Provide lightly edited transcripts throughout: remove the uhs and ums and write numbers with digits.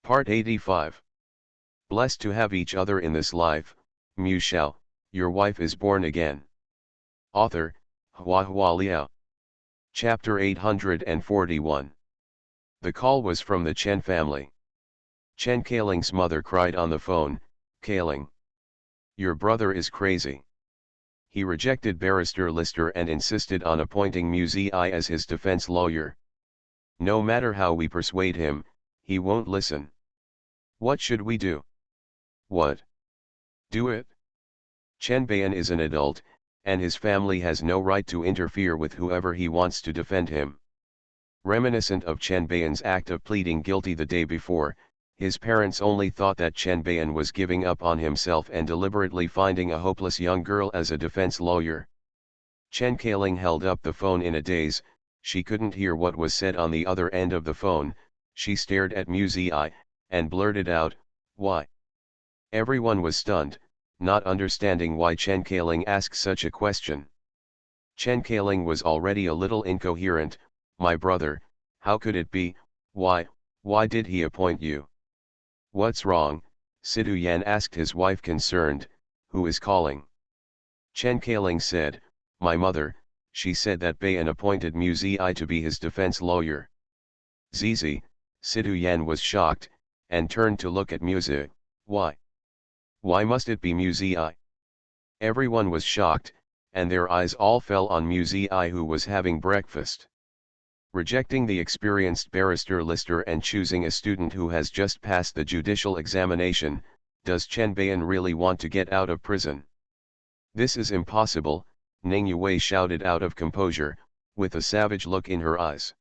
Part 85. Blessed to have each other in this life, Shao, your wife is born again. Author, Hua Liao. Chapter 841. The call was from the Chen family. Chen Kailing's mother cried on the phone, "Kailing, your brother is crazy. He rejected Barrister Lister and insisted on appointing Mu Ziyi as his defense lawyer. No matter how we persuade him, he won't listen. What should we do?" "What? Do it? Chen Baiyan is an adult, and his family has no right to interfere with whoever he wants to defend him." Reminiscent of Chen Baiyan's act of pleading guilty the day before, his parents only thought that Chen Baiyan was giving up on himself and deliberately finding a hopeless young girl as a defense lawyer. Chen Kailing held up the phone in a daze. She couldn't hear what was said on the other end of the phone. She stared at Mu Ziyi, and blurted out, "Why?" Everyone was stunned, not understanding why Chen Kailing asked such a question. Chen Kailing was already a little incoherent. "My brother, how could it be? Why did he appoint you?" "What's wrong?" Sidu Yan asked his wife concerned. "Who is calling?" Chen Kailing said, "My mother. She said that Baiyan appointed Mu Ziyi to be his defense lawyer." "Zizi," Sidu Yan was shocked, and turned to look at Mu Ziyi. "Why? Why must it be Mu Ziyi?" Everyone was shocked, and their eyes all fell on Mu Ziyi, who was having breakfast. Rejecting the experienced Barrister Lister and choosing a student who has just passed the judicial examination, does Chen Baiyan really want to get out of prison? "This is impossible," Ning Yue shouted out of composure, with a savage look in her eyes.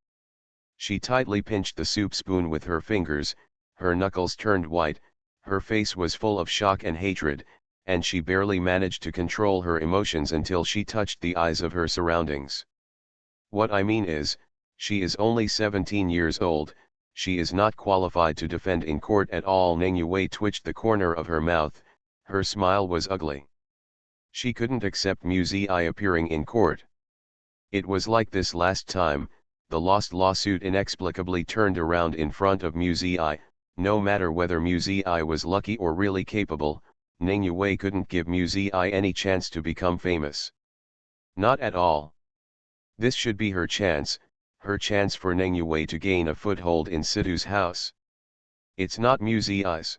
She tightly pinched the soup spoon with her fingers, her knuckles turned white, her face was full of shock and hatred, and she barely managed to control her emotions until she touched the eyes of her surroundings. "What I mean is, she is only 17 years old, she is not qualified to defend in court at all." Ning Yue twitched the corner of her mouth, her smile was ugly. She couldn't accept Mu Ziyi appearing in court. It was like this last time. The lost lawsuit inexplicably turned around in front of Mu Ziyi. No matter whether Mu Ziyi was lucky or really capable, Ning Yue couldn't give Mu Ziyi any chance to become famous. Not at all. This should be her chance for Ning Yue to gain a foothold in Sidu's house. It's not Mu Ziyi's.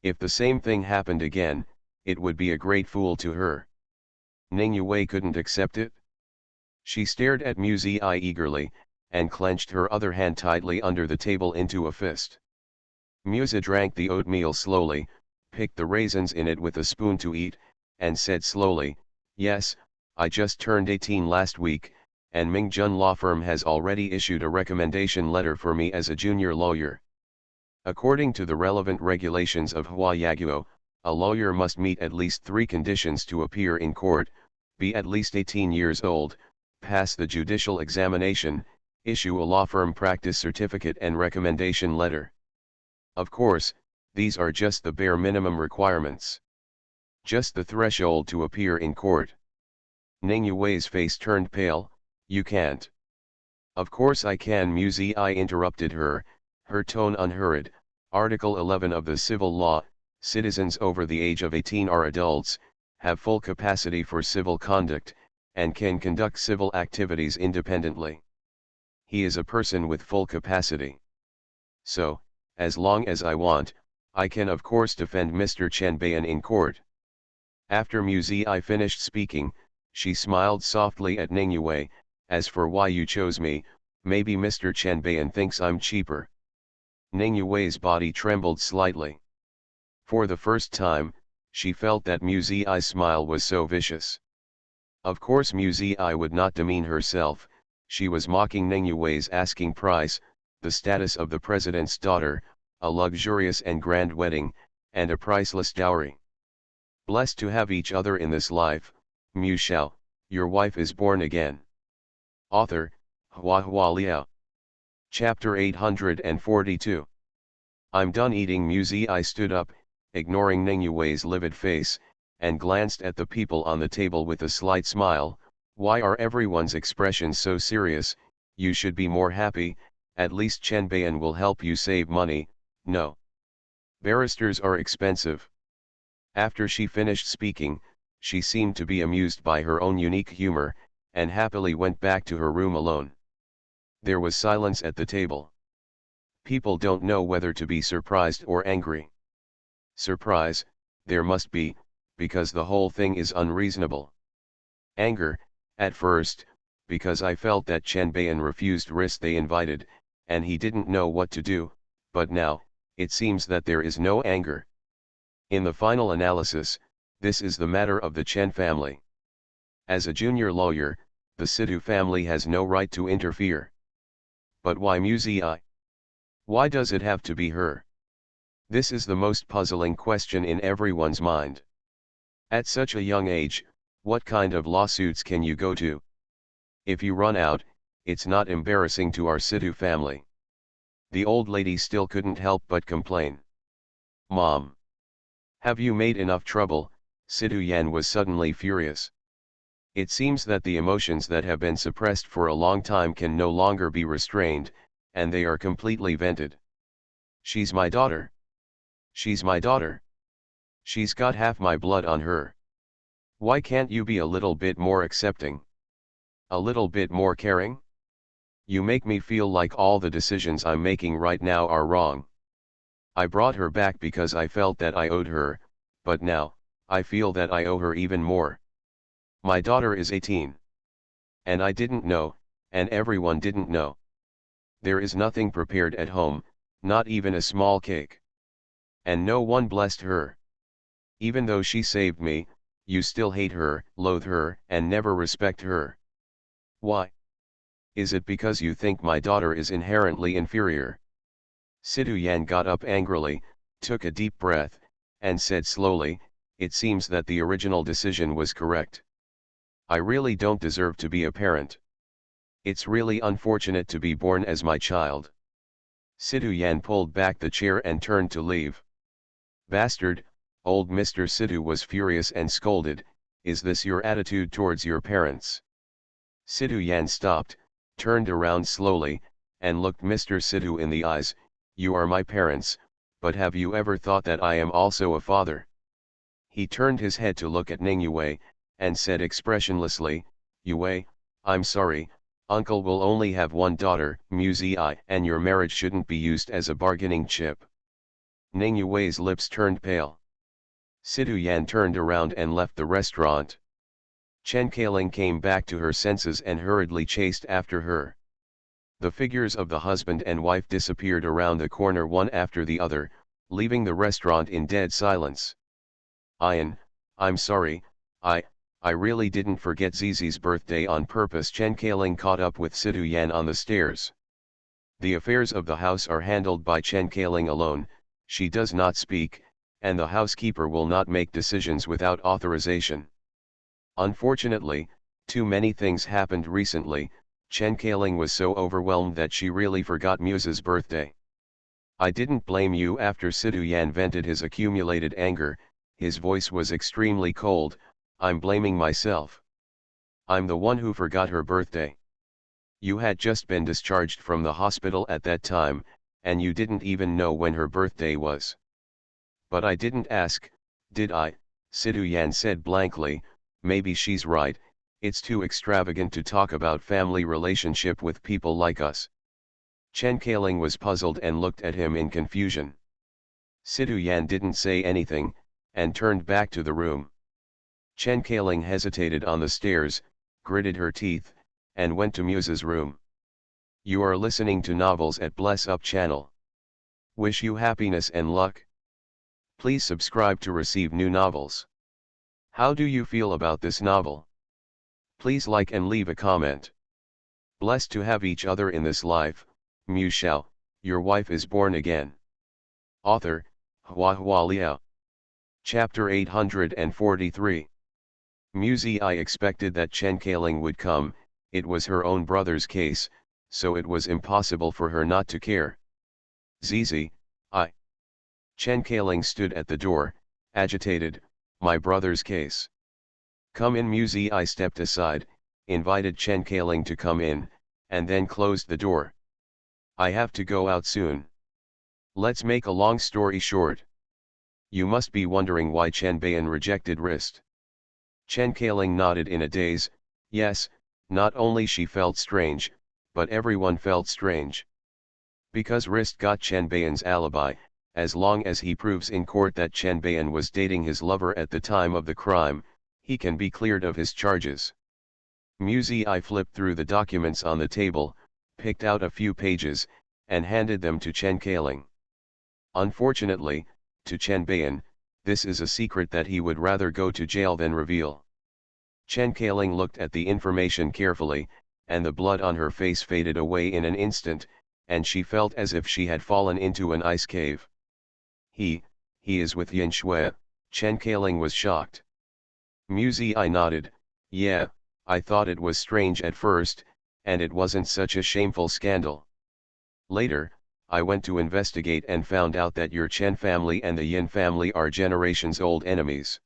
If the same thing happened again, it would be a great fool to her. Ning Yue couldn't accept it. She stared at Mu Ziyi eagerly, and clenched her other hand tightly under the table into a fist. Mu Ziyi drank the oatmeal slowly, picked the raisins in it with a spoon to eat, and said slowly, "Yes, I just turned 18 last week, and Mingjun Law Firm has already issued a recommendation letter for me as a junior lawyer. According to the relevant regulations of Huayaguo, a lawyer must meet at least 3 conditions to appear in court: be at least 18 years old, pass the judicial examination, issue a law firm practice certificate and recommendation letter. Of course, these are just the bare minimum requirements. Just the threshold to appear in court." Ning Yue's face turned pale. "You can't." "Of course I can," Mu Ziyi interrupted her, her tone unhurried. "Article 11 of the Civil Law, citizens over the age of 18 are adults, have full capacity for civil conduct, and can conduct civil activities independently. He is a person with full capacity. So, as long as I want, I can of course defend Mr. Chen Baiyan in court." After Mu Ziyi finished speaking, she smiled softly at Ning Yue. "As for why you chose me, maybe Mr. Chen Baiyan thinks I'm cheaper." Ning Yue's body trembled slightly. For the first time, she felt that Mu Ziyi's smile was so vicious. Of course Mu Ziyi would not demean herself. She was mocking Ning Yue's asking price, the status of the president's daughter, a luxurious and grand wedding, and a priceless dowry. "Blessed to have each other in this life, Mu Shao, your wife is born again." Author, Hua Liao. Chapter 842. "I'm done eating." Mu Ziyi stood up, ignoring Ning Yue's livid face, and glanced at the people on the table with a slight smile. "Why are everyone's expressions so serious? You should be more happy, at least Chen Baiyan will help you save money." No. Barristers are expensive. After she finished speaking, she seemed to be amused by her own unique humor, and happily went back to her room alone. There was silence at the table. People don't know whether to be surprised or angry. Surprise, there must be, because the whole thing is unreasonable. Anger, at first, because I felt that Chen Bayan refused risk they invited, and he didn't know what to do, but now, it seems that there is no anger. In the final analysis, this is the matter of the Chen family. As a junior lawyer, the Sidhu family has no right to interfere. But why Muzi? Why does it have to be her? This is the most puzzling question in everyone's mind. At such a young age, what kind of lawsuits can you go to? If you run out, it's not embarrassing to our Sidhu family. The old lady still couldn't help but complain. Mom! Have you made enough trouble? Sidhu Yan was suddenly furious. It seems that the emotions that have been suppressed for a long time can no longer be restrained, and they are completely vented. She's my daughter. She's my daughter. She's got half my blood on her. Why can't you be a little bit more accepting? A little bit more caring? You make me feel like all the decisions I'm making right now are wrong. I brought her back because I felt that I owed her, but now, I feel that I owe her even more. My daughter is 18. And I didn't know, and everyone didn't know. There is nothing prepared at home, not even a small cake. And no one blessed her. Even though she saved me, you still hate her, loathe her, and never respect her. Why? Is it because you think my daughter is inherently inferior? Sidhu Yan got up angrily, took a deep breath, and said slowly, it seems that the original decision was correct. I really don't deserve to be a parent. It's really unfortunate to be born as my child. Sidhu Yan pulled back the chair and turned to leave. Bastard, old Mr. Sidhu was furious and scolded, is this your attitude towards your parents? Sidhu Yan stopped, turned around slowly, and looked Mr. Sidhu in the eyes. You are my parents, but have you ever thought that I am also a father? He turned his head to look at Ning Yue, and said expressionlessly, Yue, I'm sorry, uncle will only have one daughter, Muzi, and your marriage shouldn't be used as a bargaining chip. Ning Yue's lips turned pale. Sidhu Yan turned around and left the restaurant. Chen Kailing came back to her senses and hurriedly chased after her. The figures of the husband and wife disappeared around the corner one after the other, leaving the restaurant in dead silence. Ian, I'm sorry, I really didn't forget Zizi's birthday on purpose. Chen Kailing caught up with Sidhu Yan on the stairs. The affairs of the house are handled by Chen Kailing alone, she does not speak, and the housekeeper will not make decisions without authorization. Unfortunately, too many things happened recently. Chen Kailing was so overwhelmed that she really forgot Muse's birthday. I didn't blame you. After Sidhu Yan vented his accumulated anger, his voice was extremely cold, I'm blaming myself. I'm the one who forgot her birthday. You had just been discharged from the hospital at that time, and you didn't even know when her birthday was. But I didn't ask, did I? Sidhu Yan said blankly, maybe she's right, it's too extravagant to talk about family relationship with people like us. Chen Kailing was puzzled and looked at him in confusion. Sidhu Yan didn't say anything, and turned back to the room. Chen Kailing hesitated on the stairs, gritted her teeth, and went to Muse's room. You are listening to Novels at Bless Up channel. Wish you happiness and luck. Please subscribe to receive new novels. How do you feel about this novel? Please like and leave a comment. Blessed to have each other in this life, Shao, your wife is born again. Author, Hua Liao. Chapter 843. Muzi. I expected that Chen Kailing would come, it was her own brother's case, so it was impossible for her not to care. Zizi, I. Chen Kailing stood at the door, agitated, my brother's case. Come in. Muzi. I stepped aside, invited Chen Kailing to come in, and then closed the door. I have to go out soon. Let's make a long story short. You must be wondering why Chen Bayan rejected Rist. Chen Kaling nodded in a daze. Yes, not only she felt strange, but everyone felt strange. Because Rist got Chen Bayan's alibi, as long as he proves in court that Chen Bayan was dating his lover at the time of the crime, he can be cleared of his charges. Muzi I flipped through the documents on the table, picked out a few pages, and handed them to Chen Kaling. Unfortunately, to Chen Bayan, this is a secret that he would rather go to jail than reveal. Chen Kaling looked at the information carefully, and the blood on her face faded away in an instant, and she felt as if she had fallen into an ice cave. He is with Yin Shui. Chen Kaling was shocked. Muzi I nodded. Yeah, I thought it was strange at first, and it wasn't such a shameful scandal. Later, I went to investigate and found out that your Chen family and the Yin family are generations-old enemies.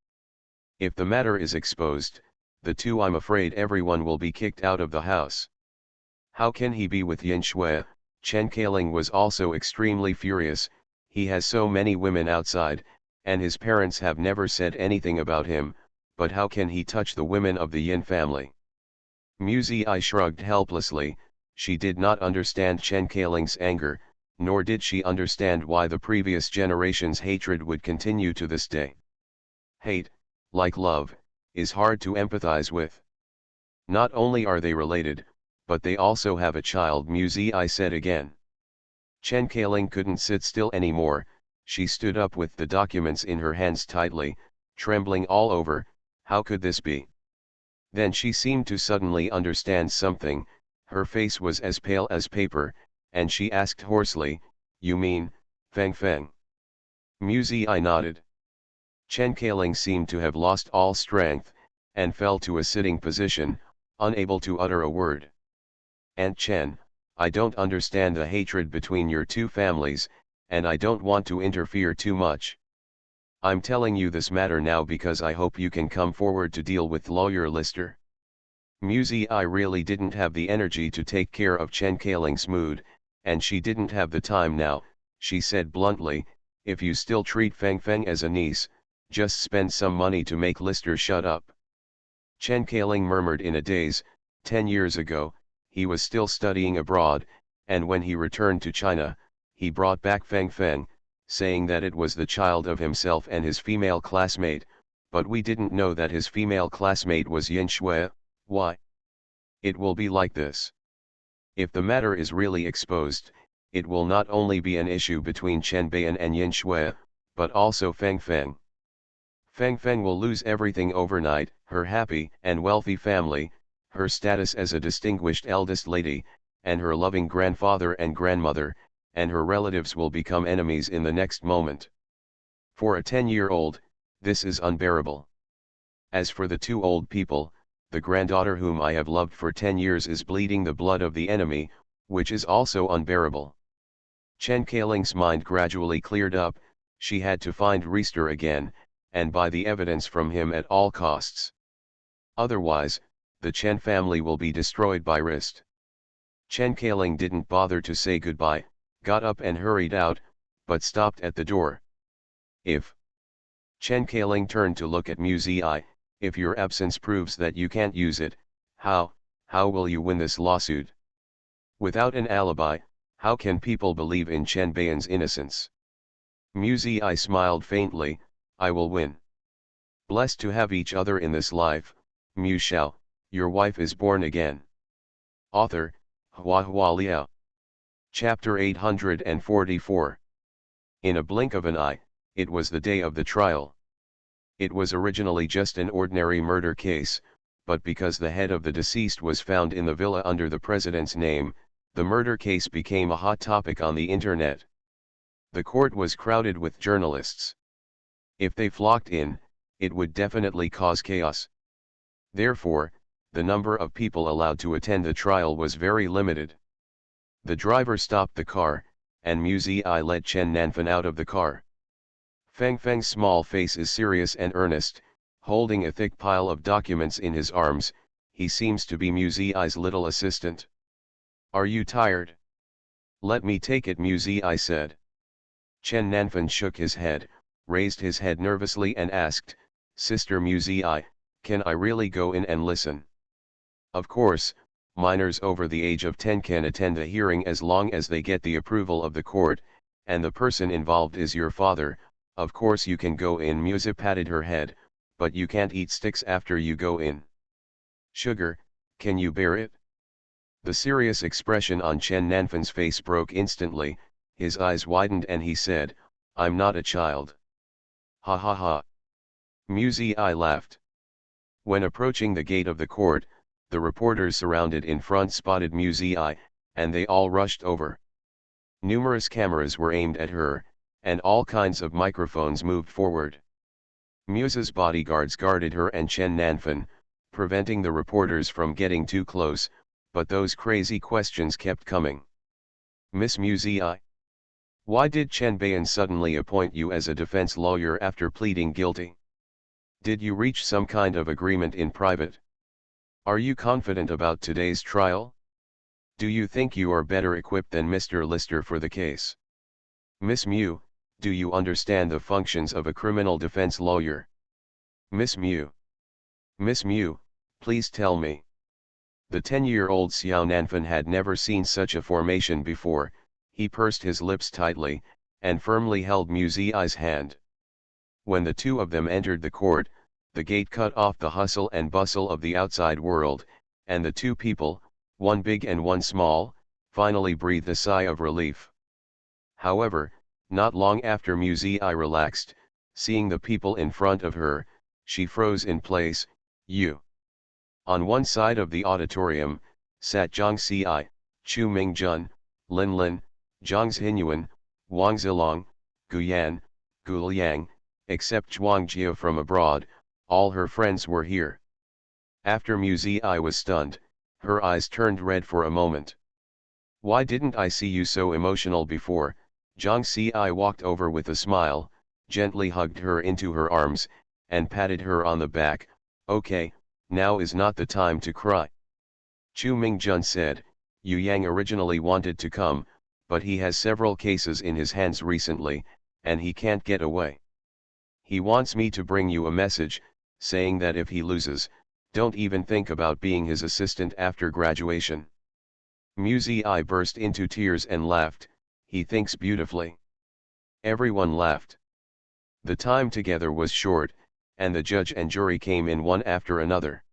If the matter is exposed, the two, I'm afraid everyone will be kicked out of the house. How can he be with Yin Shui? Chen Kaling was also extremely furious. He has so many women outside, and his parents have never said anything about him, but how can he touch the women of the Yin family? Muzi I shrugged helplessly. She did not understand Chen Kaling's anger, nor did she understand why the previous generation's hatred would continue to this day. Hate, like love, is hard to empathize with. Not only are they related, but they also have a child, Muzi I said again. Chen Kaling couldn't sit still anymore. She stood up with the documents in her hands tightly, trembling all over. How could this be? Then she seemed to suddenly understand something. Her face was as pale as paper, and she asked hoarsely, "You mean, Feng Feng?" Muzi I nodded. Chen Kaling seemed to have lost all strength, and fell to a sitting position, unable to utter a word. "Aunt Chen, I don't understand the hatred between your two families, and I don't want to interfere too much. I'm telling you this matter now because I hope you can come forward to deal with lawyer Lister." Muzi I really didn't have the energy to take care of Chen Kaling's mood, and she didn't have the time now. She said bluntly, "If you still treat Feng Feng as a niece, just spend some money to make Lister shut up." Chen Kaling murmured in a daze. 10 years ago, he was still studying abroad, and when he returned to China, he brought back Feng Feng, saying that it was the child of himself and his female classmate, but we didn't know that his female classmate was Yin Shui. Why? It will be like this. If the matter is really exposed, it will not only be an issue between Chen Bayan and Yin Shui, but also Feng Feng. Feng Feng will lose everything overnight, her happy and wealthy family, her status as a distinguished eldest lady, and her loving grandfather and grandmother, and her relatives will become enemies in the next moment. For a 10-year-old, this is unbearable. As for the two old people, the granddaughter whom I have loved for 10 years is bleeding the blood of the enemy, which is also unbearable. Chen Kaling's mind gradually cleared up. She had to find Reister again, and buy the evidence from him at all costs. Otherwise, the Chen family will be destroyed by Rist. Chen Kaling didn't bother to say goodbye, got up and hurried out, but stopped at the door. "If..." Chen Kaling turned to look at Muzi I, "if your absence proves that you can't use it, how will you win this lawsuit? Without an alibi, how can people believe in Chen Bayan's innocence?" Muzi I smiled faintly, "I will win. Blessed to have each other in this life, Mu Shao, your wife is born again." Author, Hua Liao. Chapter 844. In a blink of an eye, it was the day of the trial. It was originally just an ordinary murder case, but because the head of the deceased was found in the villa under the president's name, the murder case became a hot topic on the internet. The court was crowded with journalists. If they flocked in, it would definitely cause chaos. Therefore, the number of people allowed to attend the trial was very limited. The driver stopped the car, and Muzi I led Chen Nanfan out of the car. Feng Feng's small face is serious and earnest, holding a thick pile of documents in his arms. He seems to be Muzi I's little assistant. "Are you tired?" "Let me take it," Muzi I said. Chen Nanfen shook his head, raised his head nervously and asked, Sister Muzi, can I really go in and listen? Of course, minors over the age of 10 can attend a hearing as long as they get the approval of the court, and the person involved is your father. Of course you can go in. Muzi patted her head, but you can't eat sticks after you go in. Sugar, can you bear it? The serious expression on Chen Nanfen's face broke instantly, his eyes widened and he said, I'm not a child. Ha ha ha. Muzi laughed. When approaching the gate of the court, the reporters surrounded in front spotted Muzi, and they all rushed over. Numerous cameras were aimed at her, and all kinds of microphones moved forward. Muzi's bodyguards guarded her and Chen Nanfen, preventing the reporters from getting too close, but those crazy questions kept coming. Miss Muzi, why did Chen Bayan suddenly appoint you as a defense lawyer after pleading guilty? Did you reach some kind of agreement in private? Are you confident about today's trial? Do you think you are better equipped than Mr. Lister for the case? Miss Mu, do you understand the functions of a criminal defense lawyer? Miss Mu. Miss Mu, please tell me. The 10-year-old Xiao Nanfen had never seen such a formation before. He pursed his lips tightly, and firmly held Muzi's hand. When the two of them entered the court, the gate cut off the hustle and bustle of the outside world, and the two people, one big and one small, finally breathed a sigh of relief. However, not long after Muzi relaxed, seeing the people in front of her, she froze in place. On one side of the auditorium, sat Zhang Xi, Chu Mingjun, Lin Lin, Zhang Xinyuan, Wang Zilong, Gu Yan, Gu Liang, except Zhuang Jia from abroad. All her friends were here. After Muzi was stunned, her eyes turned red for a moment. Why didn't I see you so emotional before? Zhang Xi walked over with a smile, gently hugged her into her arms, and patted her on the back. Okay, now is not the time to cry. Chu Mingjun said, Yu Yang originally wanted to come, but he has several cases in his hands recently, and he can't get away. He wants me to bring you a message, saying that if he loses, don't even think about being his assistant after graduation. Muzi burst into tears and laughed. He thinks beautifully. Everyone laughed. The time together was short, and the judge and jury came in one after another.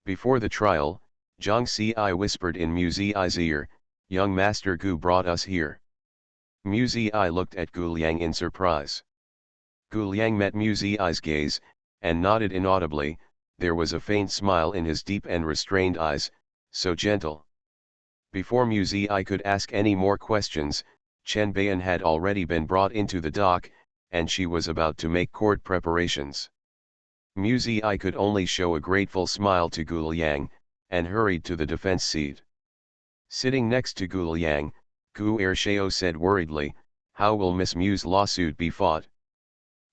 Before the trial, Zhang Xi whispered in Muzi's ear, Young Master Gu brought us here. Muzi looked at Gu Liang in surprise. Gu Liang met Muzi's gaze, and nodded inaudibly. There was a faint smile in his deep and restrained eyes, so gentle. Before Muzi could ask any more questions, Chen Bayan had already been brought into the dock, and she was about to make court preparations. Muzi could only show a grateful smile to Gu Liang, and hurried to the defense seat. Sitting next to Gu Liang, Gu Shao said worriedly, How will Miss Mu's lawsuit be fought?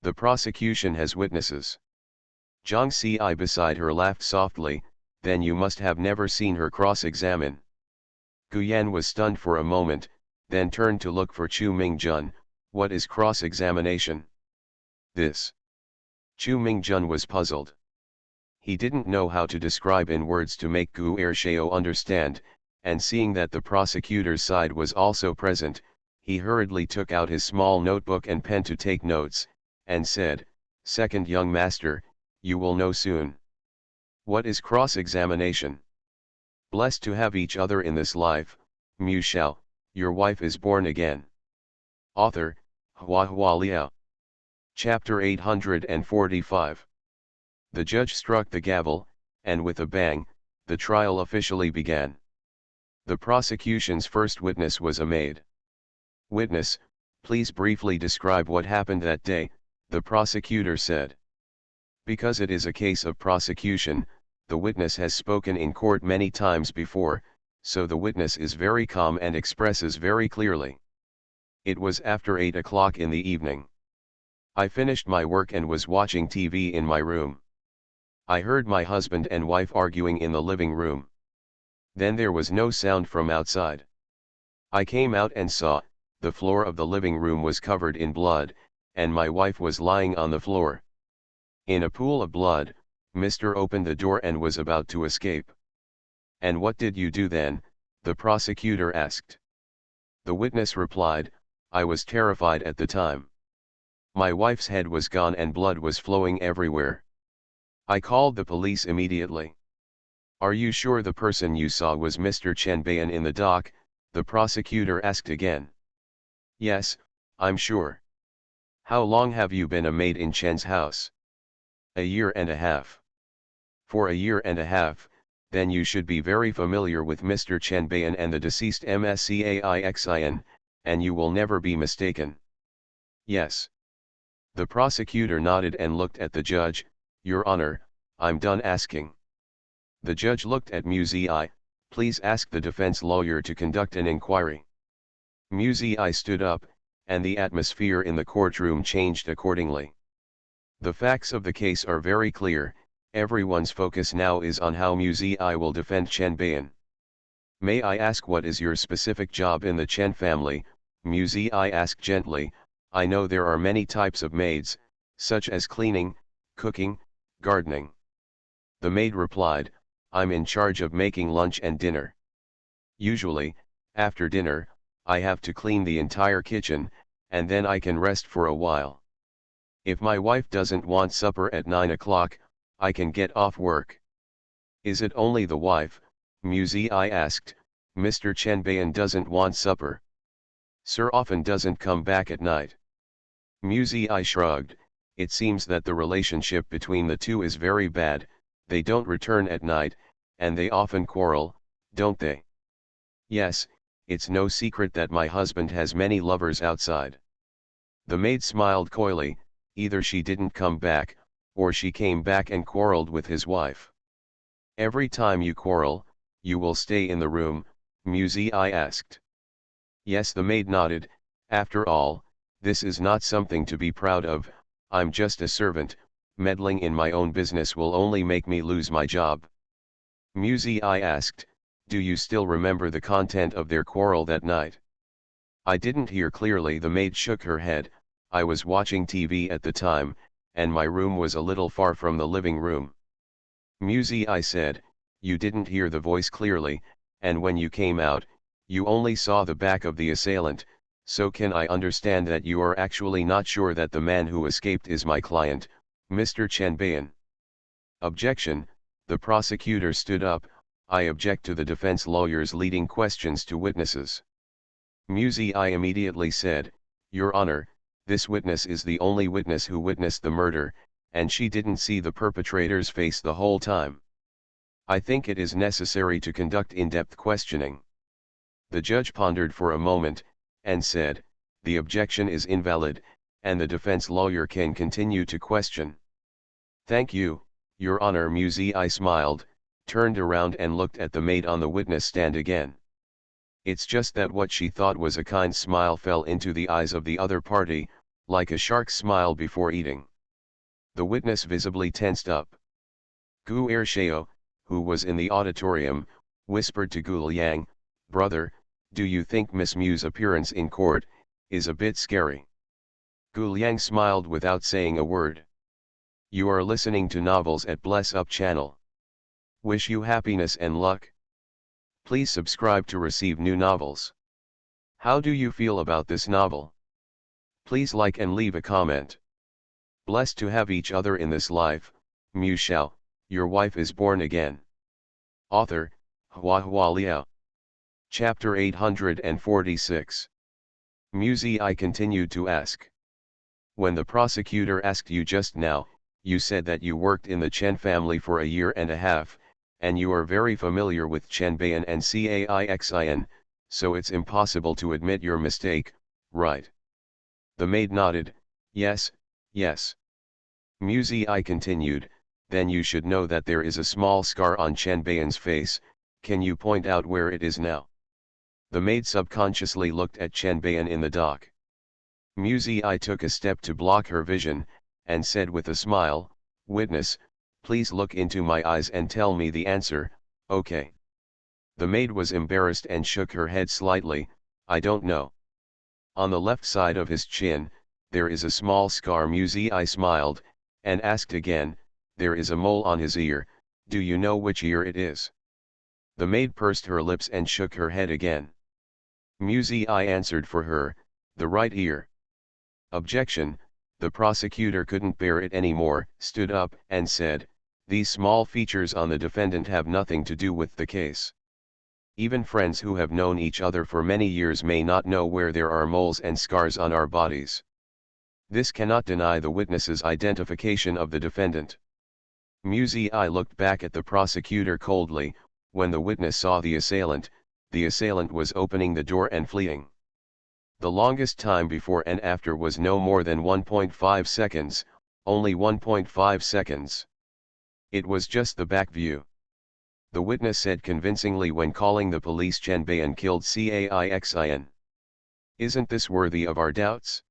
The prosecution has witnesses. Zhang Xi beside her laughed softly, Then you must have never seen her cross-examine. Gu Yan was stunned for a moment, then turned to look for Chu Mingjun. What is cross-examination? This. Chu Mingjun was puzzled. He didn't know how to describe in words to make Gu Shao understand, and seeing that the prosecutor's side was also present, he hurriedly took out his small notebook and pen to take notes, and said, Second young master, you will know soon. What is cross-examination? Blessed to have each other in this life, Mu Shao, your wife is born again. Author, Hua Liao. Chapter 845. The judge struck the gavel, and with a bang, the trial officially began. The prosecution's first witness was a maid. Witness, please briefly describe what happened that day, the prosecutor said. Because it is a case of prosecution, the witness has spoken in court many times before, so the witness is very calm and expresses very clearly. It was after 8 o'clock in the evening. I finished my work and was watching TV in my room. I heard my husband and wife arguing in the living room. Then there was no sound from outside. I came out and saw, the floor of the living room was covered in blood, and my wife was lying on the floor. In a pool of blood, Mr. opened the door and was about to escape. "And what did you do then?" the prosecutor asked. The witness replied, "I was terrified at the time. My wife's head was gone and blood was flowing everywhere. I called the police immediately." "Are you sure the person you saw was Mr. Chen Bayan in the dock?" the prosecutor asked again. "Yes, I'm sure." "How long have you been a maid in Chen's house?" "A year and a half." "For a year and a half, then you should be very familiar with Mr. Chen Bayan and the deceased Mscaixin, and you will never be mistaken." "Yes." The prosecutor nodded and looked at the judge. "Your Honor, I'm done asking." The judge looked at Muzi. "Please ask the defense lawyer to conduct an inquiry." Muzi stood up, and the atmosphere in the courtroom changed accordingly. The facts of the case are very clear. Everyone's focus now is on how Muzi will defend Chen Bayan. "May I ask what is your specific job in the Chen family?" Muzi asked gently. "I know there are many types of maids, such as cleaning, cooking, gardening." The maid replied, "I'm in charge of making lunch and dinner. Usually, after dinner, I have to clean the entire kitchen, and then I can rest for a while. If my wife doesn't want supper at 9 o'clock, I can get off work." "Is it only the wife?" Muzi asked. "Mr. Chen Bayan doesn't want supper. Sir often doesn't come back at night." Muzi shrugged. "It seems that the relationship between the two is very bad. They don't return at night, and they often quarrel, don't they?" "Yes, it's no secret that my husband has many lovers outside." The maid smiled coyly. "Either she didn't come back, or she came back and quarreled with his wife." "Every time you quarrel, you will stay in the room?" Muzi asked. "Yes," the maid nodded. "After all, this is not something to be proud of. I'm just a servant. Meddling in my own business will only make me lose my job." Muzi asked, "Do you still remember the content of their quarrel that night?" "I didn't hear clearly." The maid shook her head. "I was watching TV at the time, and my room was a little far from the living room." Muzi said, "You didn't hear the voice clearly, and when you came out, you only saw the back of the assailant, so can I understand that you are actually not sure that the man who escaped is my client, Mr. Chen Bayan?" "Objection." The prosecutor stood up. "I object to the defense lawyer's leading questions to witnesses." Muzi immediately said, "Your Honor, this witness is the only witness who witnessed the murder, and she didn't see the perpetrator's face the whole time. I think it is necessary to conduct in-depth questioning." The judge pondered for a moment, and said, "The objection is invalid, and the defense lawyer can continue to question." "Thank you, Your Honor." Muzi smiled, turned around and looked at the maid on the witness stand again. It's just that what she thought was a kind smile fell into the eyes of the other party, like a shark's smile before eating. The witness visibly tensed up. Gu Shao, who was in the auditorium, whispered to Gu Liang, "Brother, do you think Miss Mu's appearance in court is a bit scary?" Gu Liang smiled without saying a word. "You are listening to Novels at Bless Up channel. Wish you happiness and luck. Please subscribe to receive new novels. How do you feel about this novel? Please like and leave a comment. Blessed to have each other in this life. Shao, your wife is born again." Author, Hua Liao. Chapter 846. Muzi continued to ask. "When the prosecutor asked you just now, you said that you worked in the Chen family for a year and a half, and you are very familiar with Chen Bayan and Caixin, so it's impossible to admit your mistake, right?" The maid nodded. "Yes, yes." Muzi continued, "Then you should know that there is a small scar on Chen Bayan's face. Can you point out where it is now?" The maid subconsciously looked at Chen Bayan in the dock. Muzi took a step to block her vision, and said with a smile, "Witness, please look into my eyes and tell me the answer, okay?" The maid was embarrassed and shook her head slightly. "I don't know." On the left side of his chin, there is a small scar. Muzi smiled, and asked again, there is a mole on his ear, do you know which ear it is? The maid pursed her lips and shook her head again. Muzi answered for her, the right ear. Objection. The prosecutor couldn't bear it anymore, stood up, and said, these small features on the defendant have nothing to do with the case. Even friends who have known each other for many years may not know where there are moles and scars on our bodies. This cannot deny the witness's identification of the defendant. Muzi looked back at the prosecutor coldly. When the witness saw the assailant was opening the door and fleeing. The longest time before and after was no more than 1.5 seconds, only 1.5 seconds. It was just the back view. The witness said convincingly when calling the police, Chen Bayan killed Caixin. Isn't this worthy of our doubts?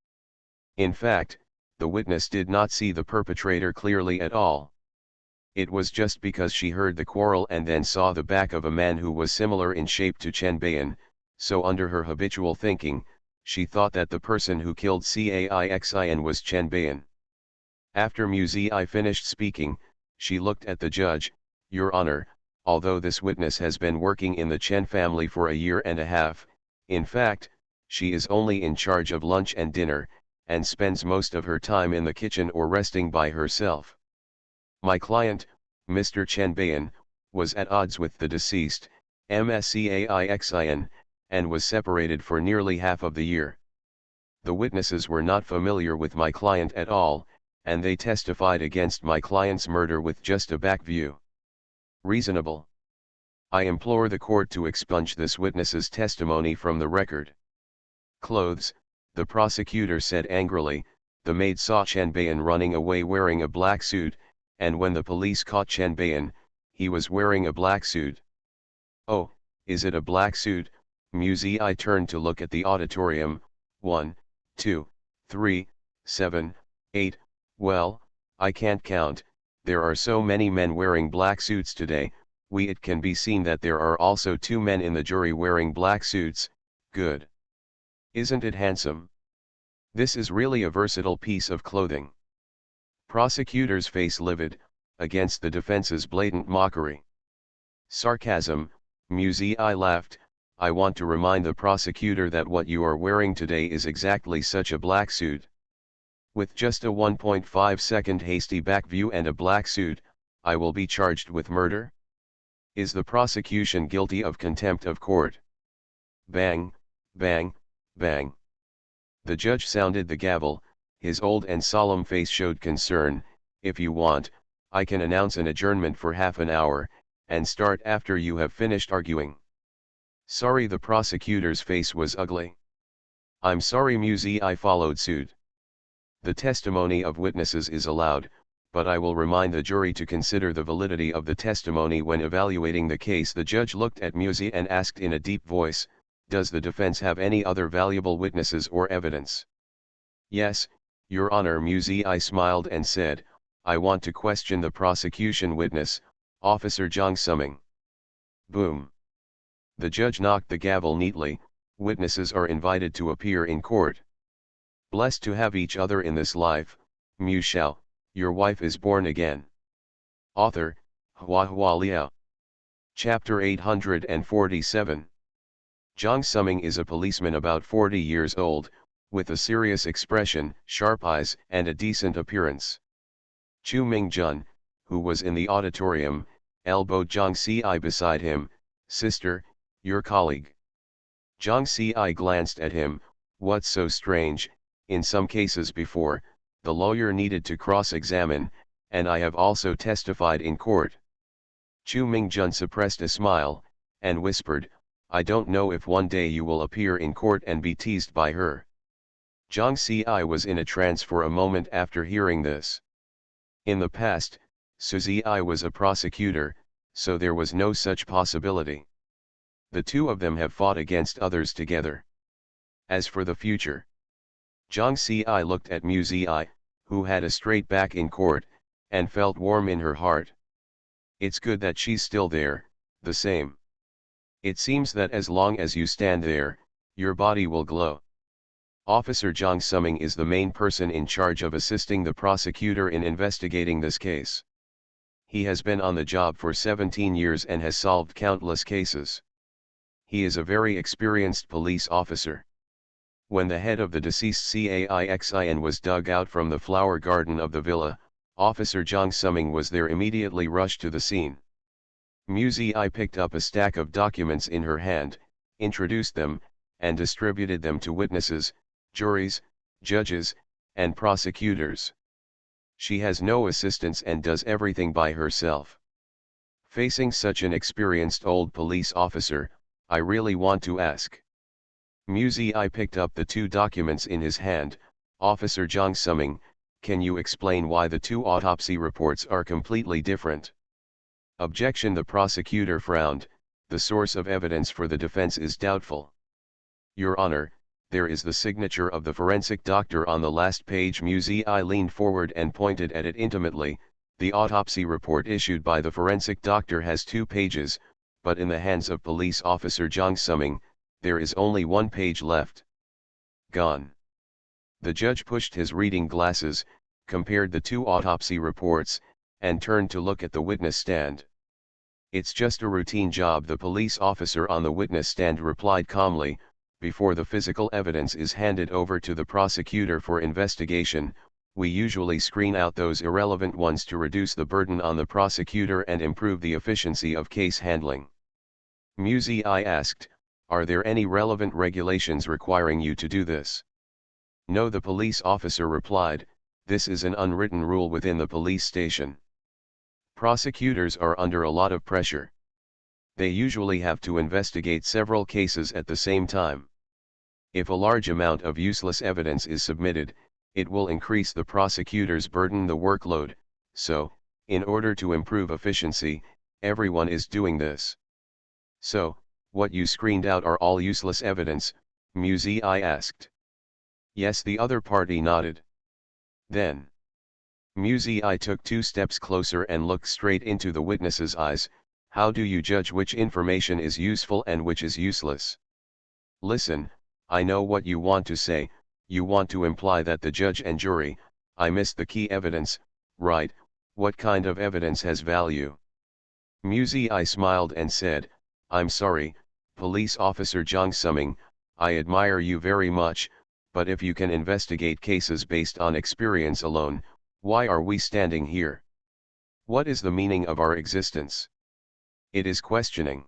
In fact, the witness did not see the perpetrator clearly at all. It was just because she heard the quarrel and then saw the back of a man who was similar in shape to Chen Bayan, so under her habitual thinking, she thought that the person who killed Caixin was Chen Bayan. After Muzi finished speaking, she looked at the judge. Your Honor, although this witness has been working in the Chen family for a year and a half, in fact, she is only in charge of lunch and dinner, and spends most of her time in the kitchen or resting by herself. My client, Mr. Chen Bayan, was at odds with the deceased, Ms. Caixin, and was separated for nearly half of the year. The witnesses were not familiar with my client at all, and they testified against my client's murder with just a back view. Reasonable. I implore the court to expunge this witness's testimony from the record. Clothes, the prosecutor said angrily. The maid saw Chen Bayan running away wearing a black suit, and when the police caught Chen Bayan, he was wearing a black suit. Oh, is it a black suit? Muzi turned to look at the auditorium. 1, 2, 3, 7, 8, well, I can't count, there are so many men wearing black suits today. It can be seen that there are also 2 men in the jury wearing black suits. Good. Isn't it handsome? This is really a versatile piece of clothing. Prosecutor's face livid, against the defense's blatant mockery. Sarcasm. Muzi laughed. I want to remind the prosecutor that what you are wearing today is exactly such a black suit. With just a 1.5 second hasty back view and a black suit, I will be charged with murder? Is the prosecution guilty of contempt of court? Bang, bang, bang. The judge sounded the gavel. His old and solemn face showed concern. If you want, I can announce an adjournment for half an hour, and start after you have finished arguing. Sorry. The prosecutor's face was ugly. I'm sorry. Muzi followed suit. The testimony of witnesses is allowed, but I will remind the jury to consider the validity of the testimony when evaluating the case. The judge looked at Muzi and asked in a deep voice, does the defense have any other valuable witnesses or evidence? Yes, Your Honor. Muzi smiled and said, I want to question the prosecution witness, Officer Zhang Summing. Boom. The judge knocked the gavel neatly. Witnesses are invited to appear in court. Blessed to have each other in this life, Shao, your wife is born again. Author, Hua Liao. Chapter 847. Zhang Summing is a policeman about 40 years old, with a serious expression, sharp eyes, and a decent appearance. Chu Mingjun, who was in the auditorium, elbowed Zhang Ci beside him. Sister, your colleague. Zhang Ci glanced at him. What's so strange? In some cases before, the lawyer needed to cross-examine, and I have also testified in court. Chu Mingjun suppressed a smile, and whispered, I don't know if one day you will appear in court and be teased by her. Zhang Ci was in a trance for a moment after hearing this. In the past, Suzi was a prosecutor, so there was no such possibility. The two of them have fought against others together. As for the future, Zhang Ci looked at Muzi, who had a straight back in court, and felt warm in her heart. It's good that she's still there, the same. It seems that as long as you stand there, your body will glow. Officer Jiang Suming is the main person in charge of assisting the prosecutor in investigating this case. He has been on the job for 17 years and has solved countless cases. He is a very experienced police officer. When the head of the deceased Caixin was dug out from the flower garden of the villa, Officer Jiang Suming was there immediately rushed to the scene. Muzi picked up a stack of documents in her hand, introduced them, and distributed them to witnesses, juries, judges, and prosecutors. She has no assistants and does everything by herself. Facing such an experienced old police officer, I really want to ask. Muzi picked up the two documents in his hand. Officer Jiang Suming, can you explain why the two autopsy reports are completely different? Objection. The prosecutor frowned. The source of evidence for the defense is doubtful. Your Honor, there is the signature of the forensic doctor on the last page. Muzi leaned forward and pointed at it intimately. The autopsy report issued by the forensic doctor has 2 pages, but in the hands of police officer Jiang Suming, there is only 1 page left. Gone. The judge pushed his reading glasses, compared the 2 autopsy reports, and turned to look at the witness stand. It's just a routine job, the police officer on the witness stand replied calmly. Before the physical evidence is handed over to the prosecutor for investigation, we usually screen out those irrelevant ones to reduce the burden on the prosecutor and improve the efficiency of case handling. Muzi asked, are there any relevant regulations requiring you to do this? No, the police officer replied, this is an unwritten rule within the police station. Prosecutors are under a lot of pressure. They usually have to investigate several cases at the same time. If a large amount of useless evidence is submitted, it will increase the prosecutor's burden, the workload, so, in order to improve efficiency, everyone is doing this. So, what you screened out are all useless evidence? Muzi asked. Yes, the other party nodded. Then, Muzi took 2 steps closer and looked straight into the witness's eyes. How do you judge which information is useful and which is useless? Listen, I know what you want to say. You want to imply that the judge and jury, I missed the key evidence, right? What kind of evidence has value? Muzi smiled and said, I'm sorry, Police Officer Jiang Suming, I admire you very much, but if you can investigate cases based on experience alone, why are we standing here? What is the meaning of our existence? It is questioning.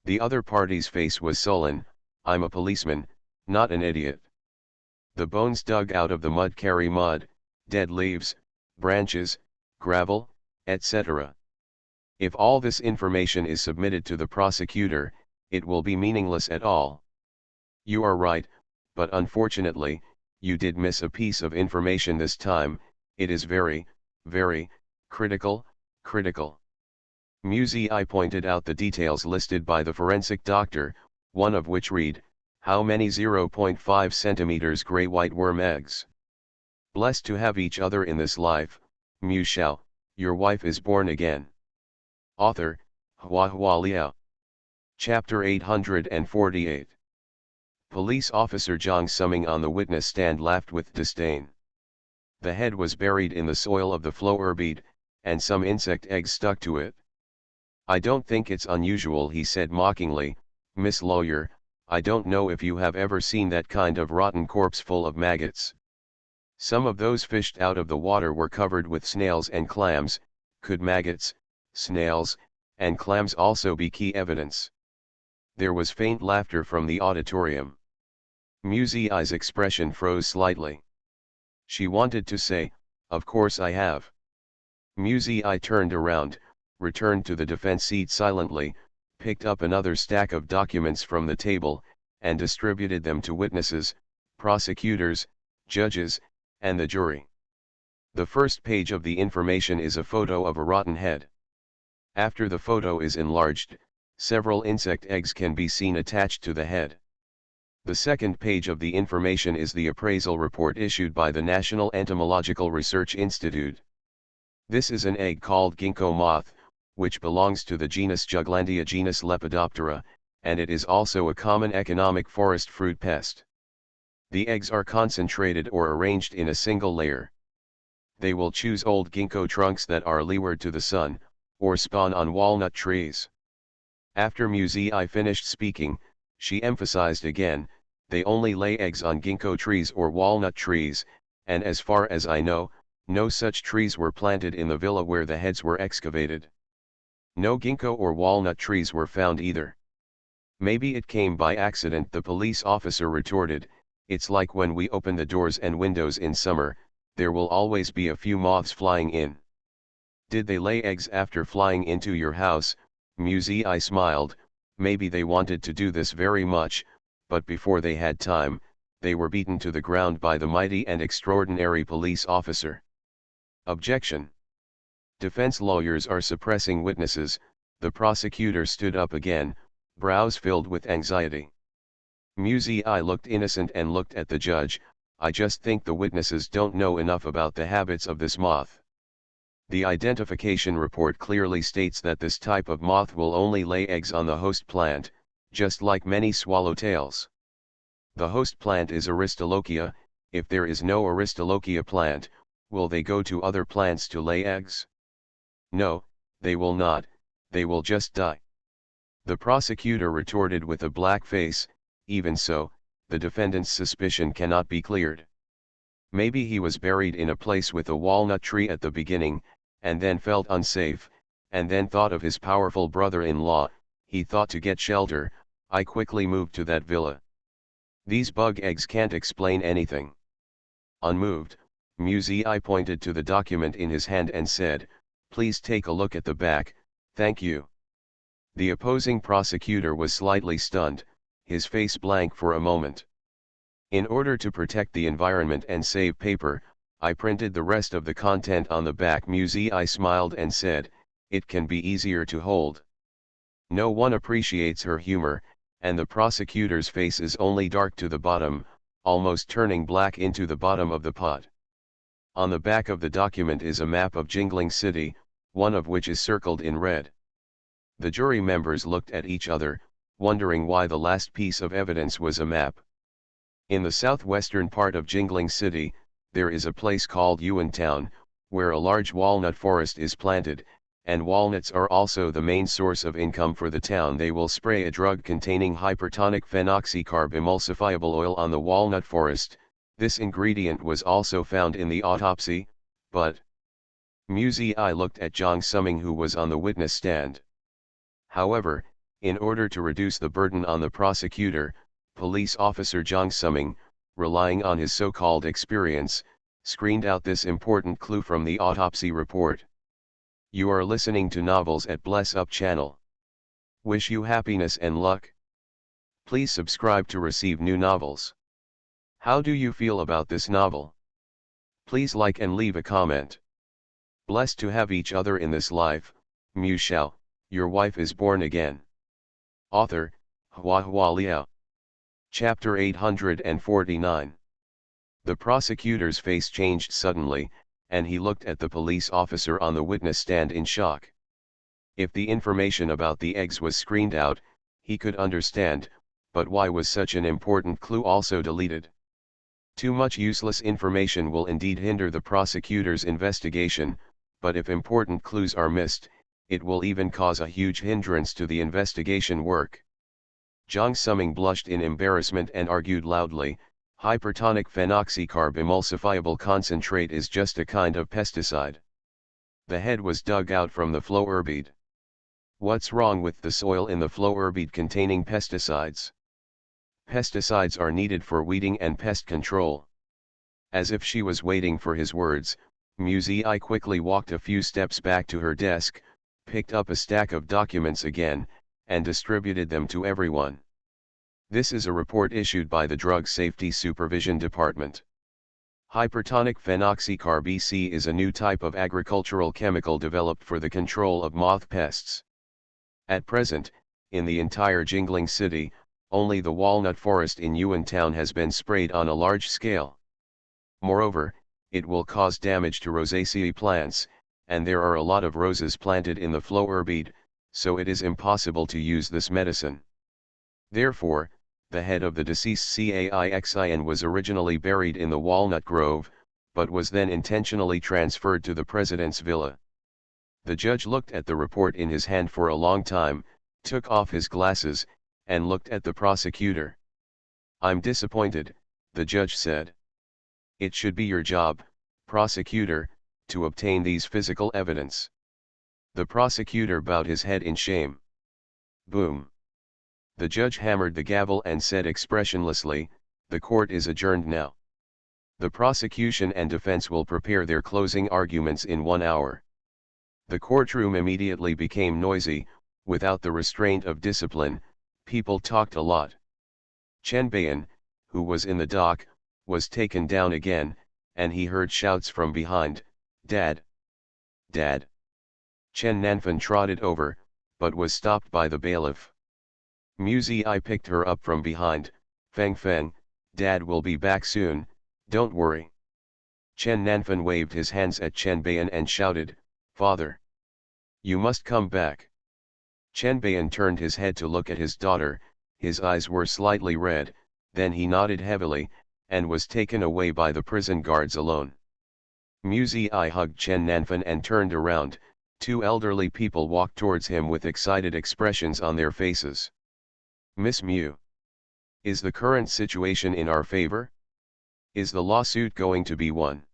The other party's face was sullen. I'm a policeman, not an idiot. The bones dug out of the mud carry mud, dead leaves, branches, gravel, etc. If all this information is submitted to the prosecutor, it will be meaningless at all. You are right, but unfortunately, you did miss a piece of information this time. It is very, very, critical. Muzi pointed out the details listed by the forensic doctor, one of which read, how many 0.5 centimeters gray white worm eggs? Blessed to have each other in this life, Shao, your wife is born again. Author, Hua Liao. Chapter 848. Police Officer Jiang Suming on the witness stand laughed with disdain. The head was buried in the soil of the flower bed, and some insect eggs stuck to it. I don't think it's unusual, he said mockingly. Miss Lawyer, I don't know if you have ever seen that kind of rotten corpse full of maggots. Some of those fished out of the water were covered with snails and clams. Could maggots, snails, and clams also be key evidence? There was faint laughter from the auditorium. Muzi's expression froze slightly. She wanted to say, of course I have. Muzi turned around, returned to the defense seat silently, picked up another stack of documents from the table, and distributed them to witnesses, prosecutors, judges, and the jury. The first page of the information is a photo of a rotten head. After the photo is enlarged, several insect eggs can be seen attached to the head. The second page of the information is the appraisal report issued by the National Entomological Research Institute. This is an egg called ginkgo moth, which belongs to the genus Juglandia genus Lepidoptera, and it is also a common economic forest fruit pest. The eggs are concentrated or arranged in a single layer. They will choose old ginkgo trunks that are leeward to the sun, or spawn on walnut trees. After Muzi finished speaking, she emphasized again, they only lay eggs on ginkgo trees or walnut trees, and as far as I know, no such trees were planted in the villa where the heads were excavated. No ginkgo or walnut trees were found either. Maybe it came by accident, the police officer retorted. It's like when we open the doors and windows in summer, there will always be a few moths flying in. Did they lay eggs after flying into your house? Muzi smiled. Maybe they wanted to do this very much, but before they had time, they were beaten to the ground by the mighty and extraordinary police officer. Objection. Defense lawyers are suppressing witnesses. The prosecutor stood up again, brows filled with anxiety. Muzi looked innocent and looked at the judge. I just think the witnesses don't know enough about the habits of this moth. The identification report clearly states that this type of moth will only lay eggs on the host plant, just like many swallowtails. The host plant is Aristolochia. If there is no Aristolochia plant, will they go to other plants to lay eggs? No, they will not, they will just die. The prosecutor retorted with a black face. Even so, the defendant's suspicion cannot be cleared. Maybe he was buried in a place with a walnut tree at the beginning, and then felt unsafe, and then thought of his powerful brother-in-law. He thought to get shelter. I quickly moved to that villa. These bug eggs can't explain anything. Unmoved, Muzi pointed to the document in his hand and said, please take a look at the back, thank you. The opposing prosecutor was slightly stunned, his face blank for a moment. In order to protect the environment and save paper, I printed the rest of the content on the back. Muzi smiled and said, it can be easier to hold. No one appreciates her humor, and the prosecutor's face is only dark to the bottom, almost turning black into the bottom of the pot. On the back of the document is a map of Jingling City, one of which is circled in red. The jury members looked at each other, wondering why the last piece of evidence was a map. In the southwestern part of Jingling City, there is a place called Yuantown, where a large walnut forest is planted, and walnuts are also the main source of income for the town. They will spray a drug containing hypertonic phenoxycarb emulsifiable oil on the walnut forest. This ingredient was also found in the autopsy, but... Muzi looked at Jiang Summing, who was on the witness stand. However, in order to reduce the burden on the prosecutor, police officer Jiang Summing, relying on his so-called experience, screened out this important clue from the autopsy report. You are listening to Novels at Bless Up channel. Wish you happiness and luck. Please subscribe to receive new novels. How do you feel about this novel? Please like and leave a comment. Blessed to have each other in this life. Shao, your wife is born again. Author, Hua Liao. Chapter 849. The prosecutor's face changed suddenly, and he looked at the police officer on the witness stand in shock. If the information about the eggs was screened out, he could understand, but why was such an important clue also deleted? Too much useless information will indeed hinder the prosecutor's investigation, but if important clues are missed, it will even cause a huge hindrance to the investigation work. Jiang Summing blushed in embarrassment and argued loudly, hypertonic phenoxycarb emulsifiable concentrate is just a kind of pesticide. The head was dug out from the flower bed. What's wrong with the soil in the flower bed containing pesticides? Pesticides are needed for weeding and pest control. As if she was waiting for his words, Muzi quickly walked a few steps back to her desk, picked up a stack of documents again, and distributed them to everyone. This is a report issued by the Drug Safety Supervision Department. Hypertonic phenoxycarb EC is a new type of agricultural chemical developed for the control of moth pests. At present, in the entire Jingling City, only the walnut forest in Yuantown has been sprayed on a large scale. Moreover, it will cause damage to rosaceae plants, and there are a lot of roses planted in the flower bed, so it is impossible to use this medicine. Therefore, the head of the deceased Caixin was originally buried in the Walnut Grove, but was then intentionally transferred to the president's villa. The judge looked at the report in his hand for a long time, took off his glasses, and looked at the prosecutor. "I'm disappointed," the judge said. "It should be your job, prosecutor, to obtain these physical evidence." The prosecutor bowed his head in shame. Boom. The judge hammered the gavel and said expressionlessly, "The court is adjourned now. The prosecution and defense will prepare their closing arguments in 1 hour." The courtroom immediately became noisy. Without the restraint of discipline, people talked a lot. Chen Bayan, who was in the dock, was taken down again, and he heard shouts from behind, "Dad! Dad!" Chen Nanfan trotted over, but was stopped by the bailiff. Mu Ziyi picked her up from behind. "Feng Feng, Dad will be back soon, don't worry." Chen Nanfan waved his hands at Chen Bayan and shouted, "Father! You must come back." Chen Bayan turned his head to look at his daughter. His eyes were slightly red, then he nodded heavily, and was taken away by the prison guards alone. Mu Ziyi hugged Chen Nanfan and turned around. 2 elderly people walked towards him with excited expressions on their faces. "Miss Mu, is the current situation in our favor? Is the lawsuit going to be won?"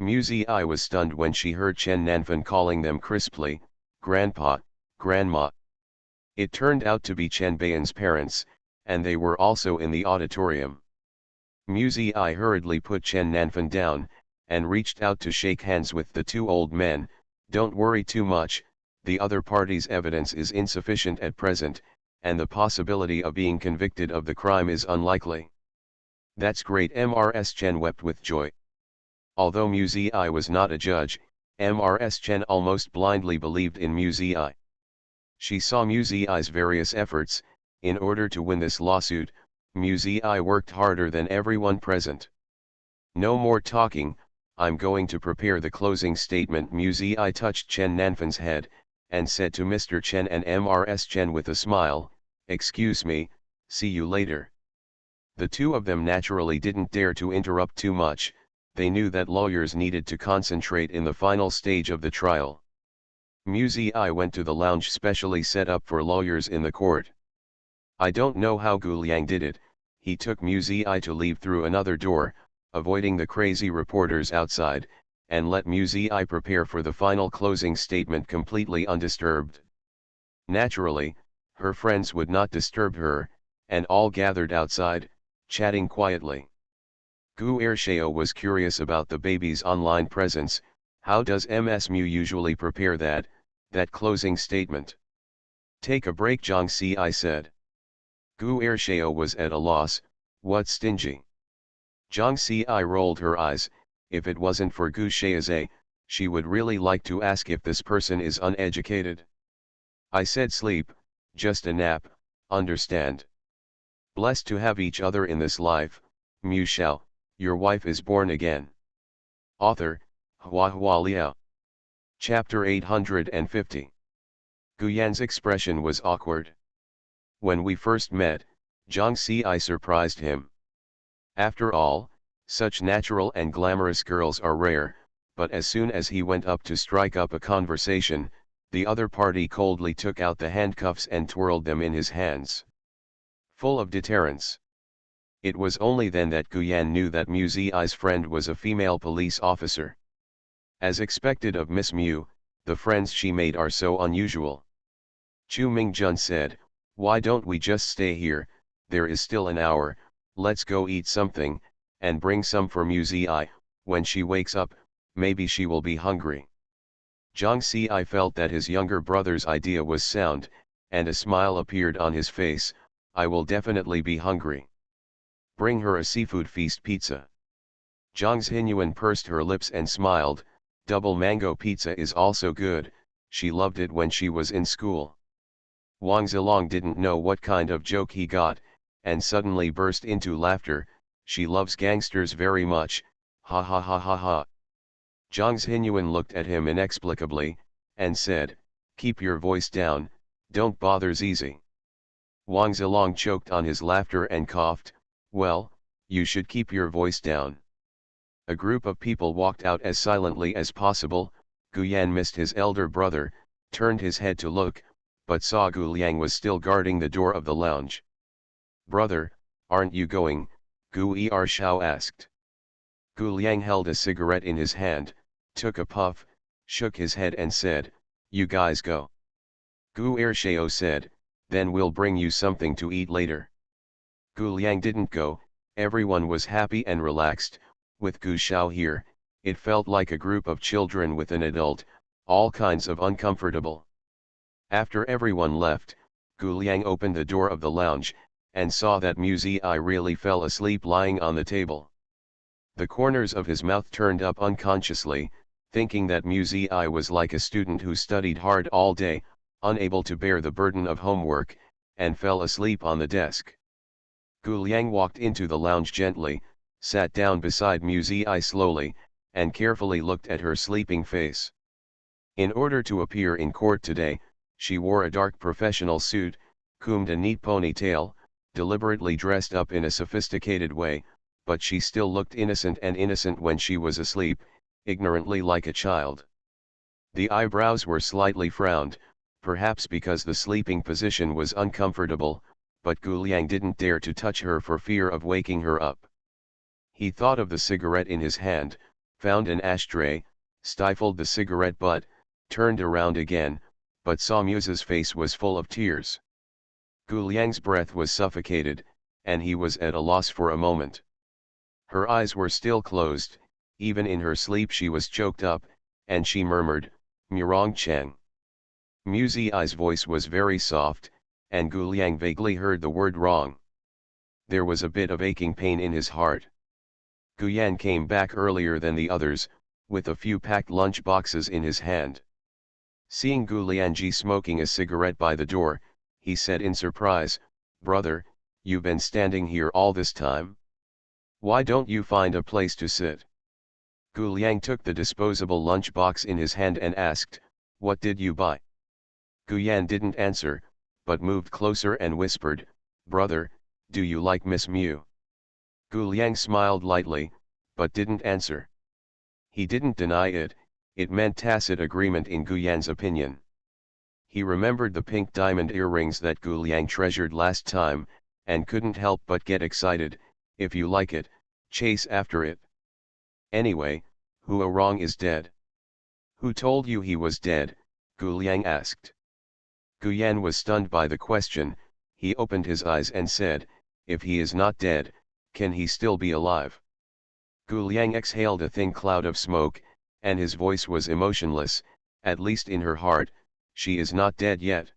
Mu Ziyi was stunned when she heard Chen Nanfan calling them crisply, "Grandpa, Grandma." It turned out to be Chen Bayan's parents, and they were also in the auditorium. Mu Ziyi hurriedly put Chen Nanfan down, and reached out to shake hands with the 2 old men. "Don't worry too much, the other party's evidence is insufficient at present, and the possibility of being convicted of the crime is unlikely." "That's great." Mrs. Chen wept with joy. Although Mu Ziyi was not a judge, Mrs. Chen almost blindly believed in Mu Ziyi. She saw Mu Ziyi's various efforts. In order to win this lawsuit, Mu Ziyi worked harder than everyone present. "No more talking, I'm going to prepare the closing statement." Mu Ziyi touched Chen Nanfan's head, and said to Mr. Chen and Mrs. Chen with a smile, "Excuse me, see you later." The 2 of them naturally didn't dare to interrupt too much. They knew that lawyers needed to concentrate in the final stage of the trial. Mu Ziyi went to the lounge specially set up for lawyers in the court. I don't know how Gu Liang did it. He took Mu Ziyi to leave through another door, avoiding the crazy reporters outside, and let Mu Ziyi prepare for the final closing statement completely undisturbed. Naturally, her friends would not disturb her, and all gathered outside, chatting quietly. Shao was curious about the baby's online presence. "How does Ms. Mu usually prepare that closing statement?" "Take a break," Zhang Ci said. Shao was at a loss. "What stingy?" Zhang Ci rolled her eyes. If it wasn't for Gu Shaoze, she would really like to ask if this person is uneducated. "I said sleep, just a nap, understand? Blessed to have each other in this life, Mu Shao, your wife is born again." Author, Hua Liao. Chapter 850. Guyan's expression was awkward. When we first met, Zhang Ci surprised him. After all, such natural and glamorous girls are rare, but as soon as he went up to strike up a conversation, the other party coldly took out the handcuffs and twirled them in his hands. Full of deterrence. It was only then that Guyan knew that Mu Ziyi's friend was a female police officer. As expected of Miss Mu, the friends she made are so unusual. Chu Mingjun said, "Why don't we just stay here? There is still an hour, let's go eat something, and bring some for Mu Ziyi. When she wakes up, maybe she will be hungry." Zhang Ci felt that his younger brother's idea was sound, and a smile appeared on his face. "I will definitely be hungry. Bring her a seafood feast pizza." Zhang Xinyuan pursed her lips and smiled. "Double mango pizza is also good, she loved it when she was in school." Wang Zilong didn't know what kind of joke he got, and suddenly burst into laughter. "She loves gangsters very much, ha ha ha ha ha." Zhang Xinyuan looked at him inexplicably, and said, "Keep your voice down, don't bother Zizi." Wang Zilong choked on his laughter and coughed, "Well, you should keep your voice down." A group of people walked out as silently as possible. Gu Yan missed his elder brother, turned his head to look, but saw Gu Liang was still guarding the door of the lounge. "Brother, aren't you going?" Shao asked. Gu Liang held a cigarette in his hand, took a puff, shook his head and said, "You guys go." Shao said, "Then we'll bring you something to eat later." Gu Liang didn't go. Everyone was happy and relaxed. With Gu Shao here, it felt like a group of children with an adult, all kinds of uncomfortable. After everyone left, Gu Liang opened the door of the lounge, and saw that Mu Ziyi really fell asleep lying on the table. The corners of his mouth turned up unconsciously, thinking that Mu Ziyi was like a student who studied hard all day, unable to bear the burden of homework, and fell asleep on the desk. Gu Liang walked into the lounge gently, sat down beside Mu Ziyi slowly, and carefully looked at her sleeping face. In order to appear in court today, she wore a dark professional suit, combed a neat ponytail, deliberately dressed up in a sophisticated way, but she still looked innocent when she was asleep, ignorantly like a child. The eyebrows were slightly frowned, perhaps because the sleeping position was uncomfortable, but Gu Liang didn't dare to touch her for fear of waking her up. He thought of the cigarette in his hand, found an ashtray, stifled the cigarette butt, turned around again, but saw Muse's face was full of tears. Gu Liang's breath was suffocated, and he was at a loss for a moment. Her eyes were still closed, even in her sleep she was choked up, and she murmured, "Murong Cheng." Mu Ziyi's voice was very soft, and Gu Liang vaguely heard the word wrong. There was a bit of aching pain in his heart. Gu Yan came back earlier than the others, with a few packed lunch boxes in his hand. Seeing Gu Liangji smoking a cigarette by the door, he said in surprise, "Brother, you've been standing here all this time? Why don't you find a place to sit?" Gu Liang took the disposable lunch box in his hand and asked, "What did you buy?" Gu Yan didn't answer, but moved closer and whispered, "Brother, do you like Miss Mu?" Gu Liang smiled lightly, but didn't answer. He didn't deny it, it meant tacit agreement in Gu Yan's opinion. He remembered the pink diamond earrings that Gu Liang treasured last time, and couldn't help but get excited. "If you like it, chase after it." "Anyway, Hua Rong is dead." "Who told you he was dead?" Gu Liang asked. Gu Yan was stunned by the question. He opened his eyes and said, "If he is not dead, can he still be alive?" Gu Liang exhaled a thin cloud of smoke, and his voice was emotionless. "At least in her heart, she is not dead yet."